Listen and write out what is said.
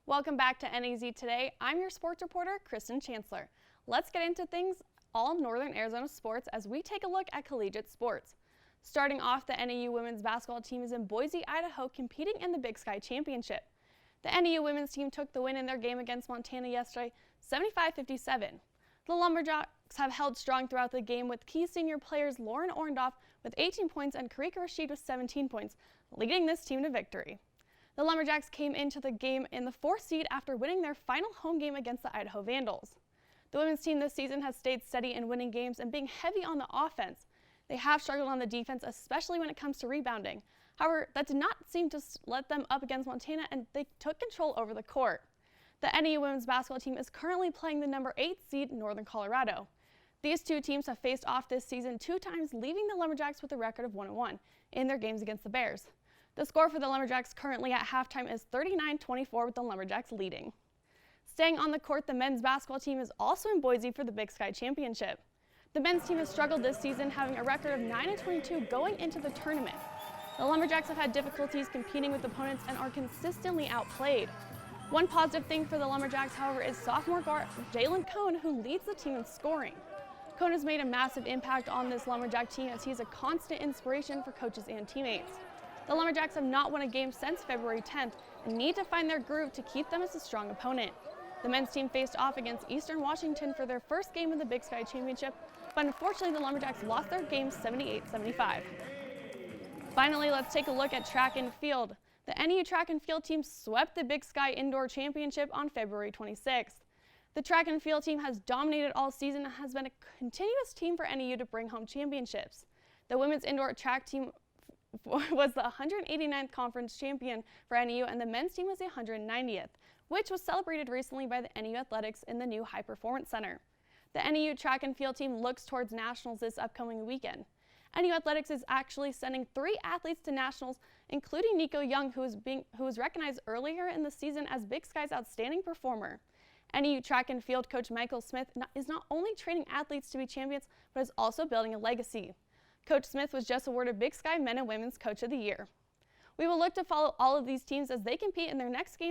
Welcome back to NAZ Today. I'm your sports reporter, Kristen Chancellor. Let's get into things all Northern Arizona sports as we take a look at collegiate sports. Starting off, the NAU Women's basketball team is in Boise, Idaho, competing in the Big Sky Championship. The NAU Women's team took the win in their game against Montana yesterday, 75-57. The Lumberjacks have held strong throughout the game, with key senior players Lauren Orndorff with 18 points and Karika Rashid with 17 points, leading this team to victory. The Lumberjacks came into the game in the 4th seed after winning their final home game against the Idaho Vandals. The women's team this season has stayed steady in winning games and being heavy on the offense. They have struggled on the defense, especially when it comes to rebounding. However, that did not seem to let them up against Montana, and they took control over the court. The NAU women's basketball team is currently playing the number 8 seed Northern Colorado. These two teams have faced off this season 2 times, leaving the Lumberjacks with a record of 1-1 in their games against the Bears. The score for the Lumberjacks currently at halftime is 39-24, with the Lumberjacks leading. Staying on the court, the men's basketball team is also in Boise for the Big Sky Championship. The men's team has struggled this season, having a record of 9-22 going into the tournament. The Lumberjacks have had difficulties competing with opponents and are consistently outplayed. One positive thing for the Lumberjacks, however, is sophomore guard Jalen Cohn, who leads the team in scoring. Cohn has made a massive impact on this Lumberjack team, as he is a constant inspiration for coaches and teammates. The Lumberjacks have not won a game since February 10th and need to find their groove to keep them as a strong opponent. The men's team faced off against Eastern Washington for their first game of the Big Sky Championship, but unfortunately the Lumberjacks lost their game 78-75. Finally, let's take a look at track and field. The NAU Track and Field team swept the Big Sky Indoor Championship on February 26th. The track and field team has dominated all season and has been a continuous team for NAU to bring home championships. The women's indoor track team was the 189th conference champion for NAU, and the men's team was the 190th, which was celebrated recently by the NAU Athletics in the new High Performance Center. The NAU Track and Field team looks towards nationals this upcoming weekend. NAU Athletics is actually sending 3 athletes to nationals, including Nico Young, who was recognized earlier in the season as Big Sky's outstanding performer. NAU Track and Field coach Michael Smith is not only training athletes to be champions, but is also building a legacy. Coach Smith was just awarded Big Sky Men and Women's Coach of the Year. We will look to follow all of these teams as they compete in their next game